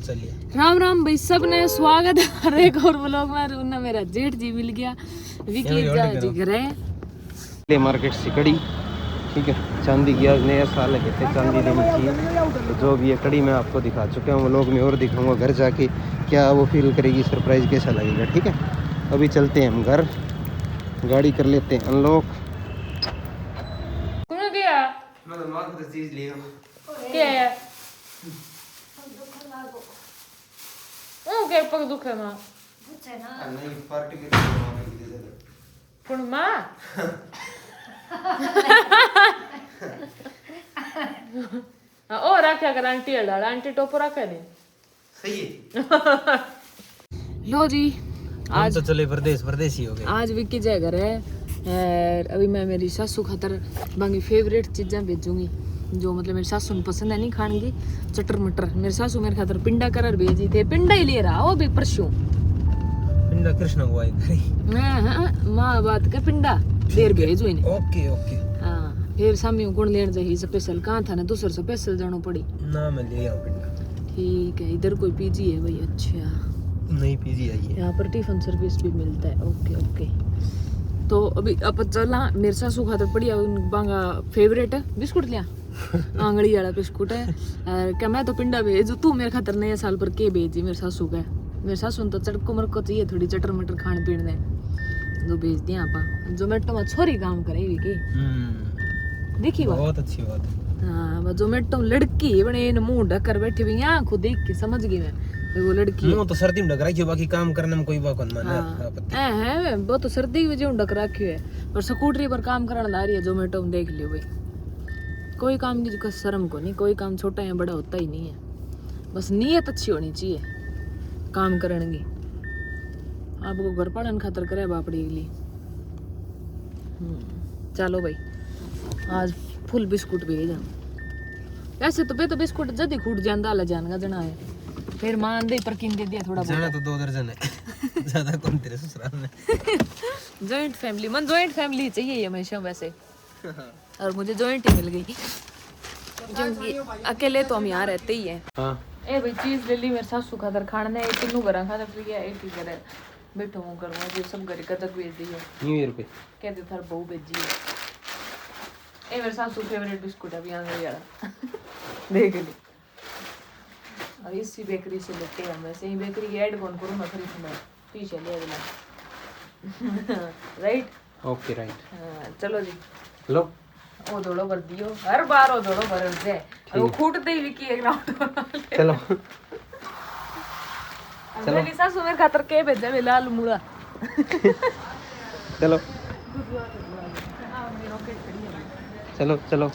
चलिए राम राम भाई सब ने स्वागत है हर एक और व्लॉग में। उन्हें मेरा जेठ जी मिल गया, विकी जी घर है। ले मार्केट से कड़ी, ठीक है। चांदी की आज नया साल है, कहते चांदी देनी चाहिए। तो जो भी ये कड़ी मैं आपको दिखा चुका हूँ व्लॉग में, और दिखाऊंगा घर जाके क्या वो फील करेगी, सरप्राइज कैसा लगेगा, ठीक है। अभी चलते हैं हम घर, गाड़ी कर लेते हैं अनलॉक। चीज ले क्या है क्या पग दुख है मां नहीं पार्टी के पण मां ओ रखा कर आंटी अड़ा आंटी टोपो रखा नहीं सही है। लो जी आज तो चले परदेसी हो गए। आज विक्की जय घर है और अभी मैं मेरी सासू खातर बाकी फेवरेट चीज़ें भेजूंगी, जो मतलब मेरी सासू को पसंद है नहीं खाने की, चटर मटर। मेरी सासू मेरे खातर पिंडा कर भेजी थे, पिंडा ही ले रहा वो भी परसों। पिंडा कृष्ण को आई माँ बात कर पिंडा देर भेजो इन्हें। ओके ओके हाँ फिर सामी कौन लेने जाही स्पेशल कहाँ था ना, दूसरे स्पेशल जाना पड़ी ना, मैं ले आऊं पिंडा। ठीक है, इधर कोई पीजी है भाई? अच्छा नहीं पीजी आई है, यहाँ पर टिफिन सर्विस भी मिलता है। ओके ओके तो अभी अब चला मेरे सासू खातर बढ़िया बांगा फेवरेट है बिस्कुट लिया आंगड़ी वाला बिस्कुट है। और क्या मैं तो पिंडा भेजू, तू मेरे खातर नया साल पर के भेजी मेरे सासू का? मेरे सासू तो चटको मरको चाहिए थोड़ी चटर मटर खाने पीने जो भेज दिया आप। जोमेटो में छोरी काम करे की देखी बहुत अच्छी बात है। हाँ जोमेटो में लड़की बने मुंह ढककर बैठी हुई, आंखों देख के समझ गई मैं वो लड़की। मुंह तो सर्दी में ढक रखी है, बाकी काम करने में कोई बात नहीं है। वो तो सर्दी में जो ढक रखी है, पर स्कूटरी पर काम करने ला रही है जोमेटो में, देख लियो भाई। कोई काम की शर्म को नहीं, कोई काम छोटा या बड़ा होता ही नहीं है, बस नीयत अच्छी होनी चाहिए काम करने की। आपको घर पालन खातर करे बापड़ी के लिए। चलो भाई आज फुल बिस्कुट भेजा। ऐसे तो बिस्कुट जल्दी फूट जाता ला जान का जना है, फिर मान दे पर किन दे दिया थोड़ा जाना तो 2 दर्जन है ज्यादा कौन तेरे ससुराल में। जॉइंट फैमिली मन जॉइंट फैमिली चाहिए हमेशा वैसे, और मुझे जॉइंट ही मिल गई क्योंकि अकेले तो हम यहाँ रहते ही हैं। हाँ ए भाई चीज ले ली मेरे सासू खातर खाना है, तीनों घर खातर फ्री है। एक ही घर बैठो हूँ करवा जो सब घर कदक भेज दी है न्यू ईयर पे, कहते थार बहू भेजी है। ए मेरे सासू फेवरेट बिस्कुट है अभी आंगली वाला देख ली। और इसी बेकरी से लेते हैं, वैसे ही बेकरी की ऐड कौन करूँ मैं, खरीद मैं पीछे ले दिला राइट ओके राइट। चलो जी लो ओ दौड़ो कर दियो, हर बार ओ दौड़ो कर दे और वो खूटते ही विकी एक राउंड। चलो मेरी सासू मेरे खातर के भेजा वे लाल मुड़ा। चलो चलो चलो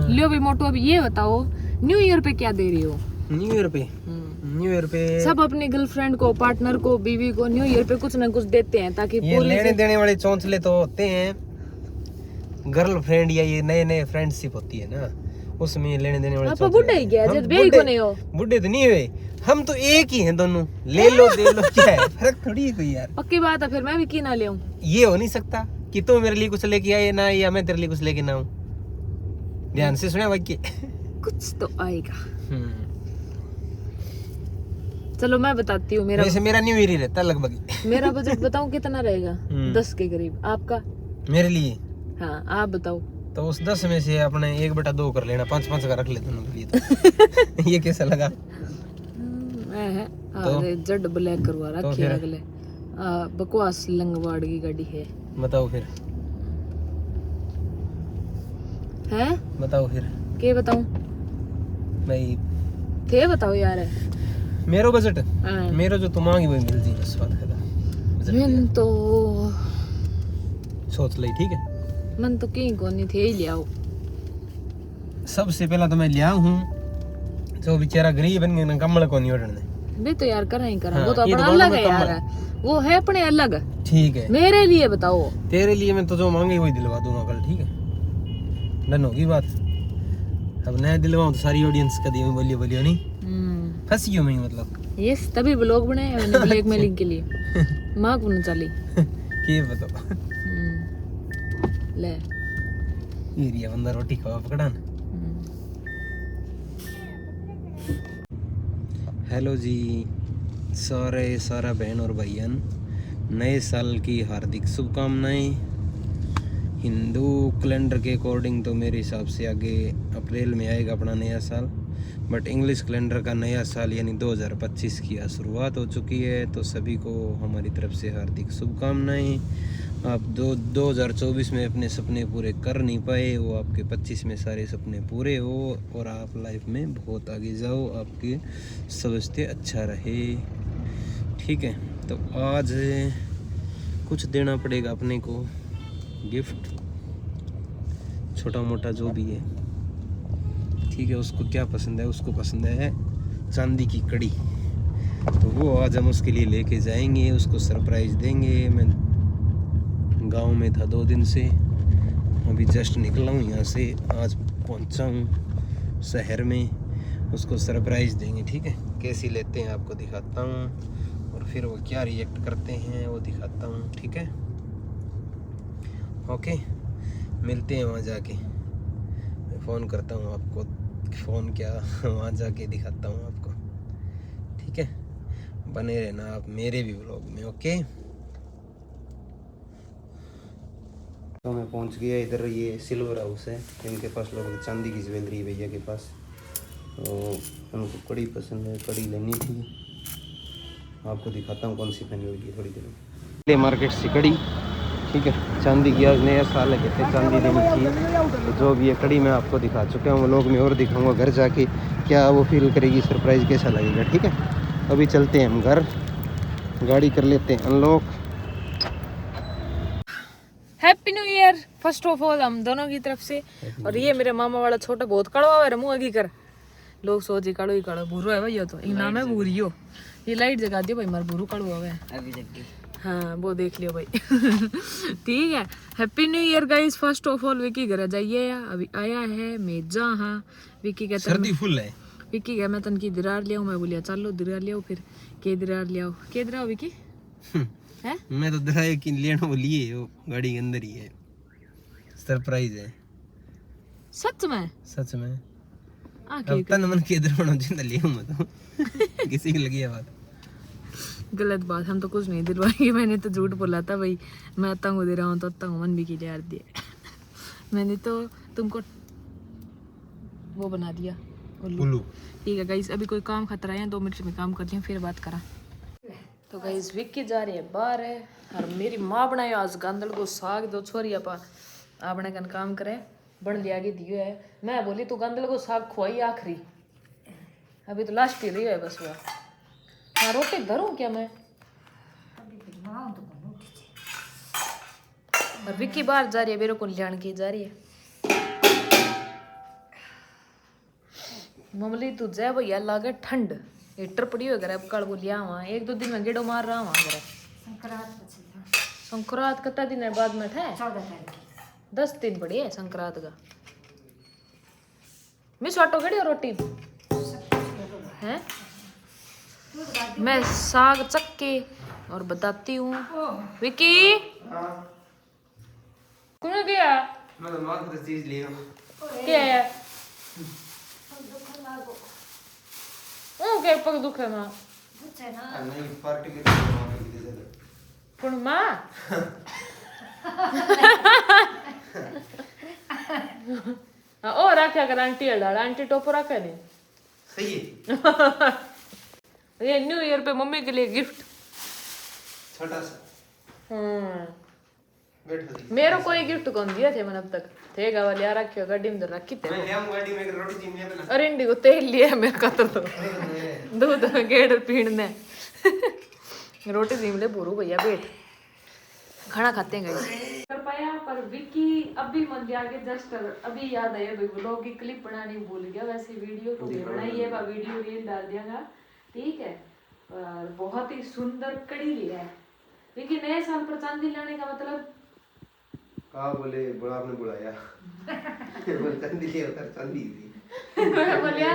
लियो भी मोटो, अभी ये बताओ न्यू ईयर पे क्या दे रही हो? न्यू ईयर पे सब अपने गर्लफ्रेंड को, पार्टनर को, बीवी को न्यू ईयर पे कुछ ना कुछ देते हैं ताकि ये लेने देने वाले चौंचले तो होते हैं। गर्लफ्रेंड या ये नए नए फ्रेंडशिप होती है ना, उसमें ये लेने देने वाले आप बुढ़े ही गया जब बेई को नहीं हो। बुढ़े तो नहीं हुए, हम तो एक ही हैं दोनों, ले लो दे लो क्या है, फर्क थोड़ी है कोई यार। पक्की बात है, फिर मैं भी की ना ले। ये हो नहीं सकता कि तू मेरे लिए कुछ लेके आए ना, या मैं तेरे लिए कुछ लेके ना आऊं। ध्यान से सुने वाक्य कुछ तो आएगा। चलो मैं बताती हूँ मेरा, वैसे मेरा न्यू ईयर ही रहता लगभग। मेरा बजट बताऊँ कितना रहेगा? 10 के करीब। आपका? मेरे लिए हाँ आप बताओ। तो उस 10 में से अपने 1/2 कर लेना, 5-5 का रख ले दोनों के लिए तो। ये कैसा लगा? अरे जड ब्लैक करवा रखी है अगले बकवास लंगवाड़ की गाड़ी है। बताओ फिर, हैं बताओ फिर के बताऊं भाई, थे बताओ यार। मेरो बजट मेरो जो तुम मांगी वही मिल जी, बस बात खत्म। मैं तो सोच ले, ठीक है। मन तो कहीं को नहीं थे ही लियाओ। सबसे पहला तो मैं लिया हूँ जो बेचारा गरीब है ना, कमल को नहीं ओढ़ने बे तो यार करा ही करा। हाँ, वो तो अपना अलग है यार, वो है अपने अलग। ठीक है, मेरे लिए बताओ। तेरे लिए मैं तो जो मांगे वही दिलवा दूंगा कल, ठीक है। डन होगी बात। अब नया दिलवाऊं तो सारी ऑडियंस का दियो बोलियो नहीं फंसी हूं मैं, मतलब यस तभी ब्लॉग बनाए मैंने ब्लैकमेलिंग के लिए। मां को न चली के बताओ ले एरिया बंदा रोटी खावा पकड़ान। हेलो जी सारा बहन और भाईयन, नए साल की हार्दिक शुभकामनाएं। हिंदू कैलेंडर के अकॉर्डिंग तो मेरे हिसाब से आगे अप्रैल में आएगा अपना नया साल, बट इंग्लिश कैलेंडर का नया साल यानी 2025 की शुरुआत हो चुकी है। तो सभी को हमारी तरफ से हार्दिक शुभकामनाएं। आप 2024 में अपने सपने पूरे कर नहीं पाए, वो आपके 25 में सारे सपने पूरे हो और आप लाइफ में बहुत आगे जाओ, आपके स्वास्थ्य अच्छा रहे। ठीक है, तो आज कुछ देना पड़ेगा अपने को गिफ्ट, छोटा मोटा जो भी है। ठीक है, उसको क्या पसंद है, उसको पसंद है चांदी की कड़ी, तो वो आज हम उसके लिए लेके जाएंगे, उसको सरप्राइज देंगे। मैं गांव में था 2 दिन से, अभी जस्ट निकला हूँ यहाँ से, आज पहुँचा हूँ शहर में, उसको सरप्राइज देंगे। ठीक है, कैसी लेते हैं आपको दिखाता हूँ और फिर वो क्या रिएक्ट करते हैं वो दिखाता हूँ। ठीक है, ओके, मिलते हैं वहाँ जाके। मैं फ़ोन करता हूँ आपको, फ़ोन क्या वहाँ जाके दिखाता हूँ आपको। ठीक है, बने रहना आप मेरे भी व्लॉग में। ओके, तो मैं पहुंच गया इधर, ये सिल्वर हाउस है, इनके पास लोग चांदी की ज्वेलरी है भैया के पास, तो उनको कड़ी पसंद है, कड़ी लेनी थी। आपको दिखाता हूँ कौन सी पहनी होगी थोड़ी देर में। मार्केट से कड़ी, ठीक है, चांदी की आज नया साल है, कहते चांदी देनी चाहिए। तो जो भी है कड़ी मैं आपको दिखा चुका हूँ, व्लॉग में और दिखाऊंगा घर जाके क्या वो फील करेगी, सरप्राइज़ कैसा लगेगा। ठीक है, अभी चलते हैं हम घर, गाड़ी कर लेते हैं unlock. Happy new year first of all हम दोनों की तरफ से। और ये मेरे मामा वाला छोटा बहुत कड़वा है, मुँह आगे कर, लोग सोचे कड़ो ही कड़ो, भूरो है भाई, ये तो नाम है भूरियो। ये लाइट जगा दियो भाई, मार भूरू कड़ो है अभी जग। हाँ वो देख लियो भाई। ठीक है, happy new year guys first of all. Vicky घर जाइए, अभी आया है मेजा। हाँ विकी कहता सर्दी फुल है, विकी कह मैं तन की दिरार लियाऊं, मैं बोलिया चलो दिरार लियाओ, फिर के दिरार लियाओ, के दिराओ विकी है। मैं तो दिराए कि लेने लिए वो गाड़ी के अंदर ही है, सरप्राइज है। सच में? सच में अब तन मन के इधर बनो जिंदा ले हूं मैं तो। किसी की लगी है बात, गलत बात, हम तो कुछ नहीं दिलवाएंगे। मैंने तो झूठ बोला था भाई, मैं तंग दे रहा हूँ तो तंग मन भी की यार दिए। मैंने तो तुमको वो बना दिया उल्लू। ठीक है गाइस, अभी कोई काम खतरा है, 2 मिनट में काम करती हूँ फिर बात करा। तो गाइस विक्की जा रही है बाहर है, और मेरी माँ बनाई आज गांदल को साग, दो छोरी अपा आपने कन काम करे बन लिया के दियो है। मैं बोली तू गांदल को साग खुआई आखिरी, अभी तो लास्ट ही रही है बस वो। हाँ रोटी धरूं क्या मैं, और विक्की बाहर जा रही है, मेरे को लियान की जा रही है। ममली तू जय भैया लागे ठंड, हीटर पड़ी हुई घर, अब कल बोलिया वहाँ 1-2 दिन में गेड़ो मार रहा वहाँ घर। संक्रांत कितना दिन है बाद में थे, 10 दिन पड़ी है संक्रांत का। मिस ऑटो गड़ी रोटी है, मैं साग चक्के और बताती हूँ। विकी कौन गया, मैं तो मां की चीज ले क्या है ओ के पग दुखे मां नहीं पार्टी के लिए कौन मां। ओ रखा कर आंटी हड़ा, आंटी टोपो रखा नहीं सही है। ये न्यू ईयर पे मम्मी के लिए गिफ्ट छोटा सा। मेरे कोई गिफ्ट कौन दिया थे मैंने अब तक, थे गावा लिया रखियो गाड़ी में रखी थे। मैं लिया गाड़ी में रोटी चीनी है ना, अरे इंडी को तेल लिया मेरे का तो दूध गेड़ पीने रोटी जिमले बुरू भैया बैठ खाना खाते हैं गाइस कर पाया। पर विक्की अभी मन लिया के जस्ट अभी याद आया भाई, व्लॉग की क्लिप बनानी भूल गया, वैसे वीडियो तो बनाई है, वीडियो रील डाल दियागा। ठीक है, और बहुत ही सुंदर कड़ी लिया है विक्की नए साल पर चांदी लाने का मतलब का बोले बड़ा आपने बुलाया। वो चांदी ले उधर चांदी थी। मैं बोलिया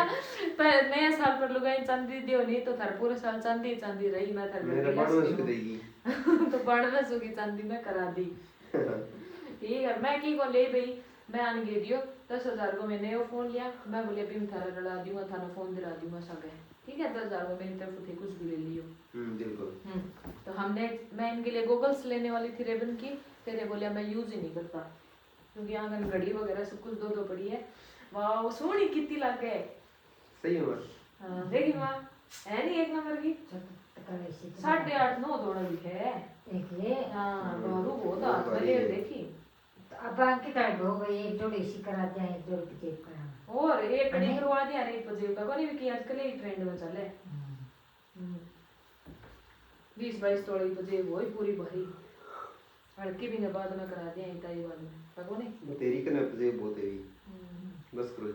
पर नया साल पर लुगाई चांदी दियो नहीं तो थार पूरे साल चांदी चांदी रही, मैं थार मेरा बाणवे सुख देगी तो बाणवे सुखी चांदी में करा दी। ठीक है, मैं की को ले भाई मैं आने गई दियो 10,000 को मैंने वो फोन लिया, मैं बोली अभी मैं थारा डला दूंगा, थारा फोन दिला दूंगा सब है, ठीक है 10,000 को मेरी तरफ से कुछ भी ले लियो। बिल्कुल। तो हमने, मैं इनके लिए गॉगल्स लेने वाली थी रेबन की, तेरे बोलिया मैं यूज ही नहीं करता क्योंकि आंगन घड़ी वगैरह सब कुछ दो पड़ी है। वाह वो सोनी कितनी लग गए, सही है। हाँ देखी माँ है नहीं एक नंबर की, 8.5-9 दोनों भी है। हाँ बारू बहुत हाथ में ले देखी। अब अंकित हो गई, एक जोड़ी सी करा दिया, एक जोड़ी पजेब करा, और एक कड़ी करवा दिया, एक पजेब का कोनी भी आजकल यही ट्रेंड में चले। 20-22 तोड़े की पजेब वही पूरी भरी, हड़के भी ने बाद में करा दिया इतना ही बाद में पको नहीं तेरी कने पजेब बहुत है बस करो।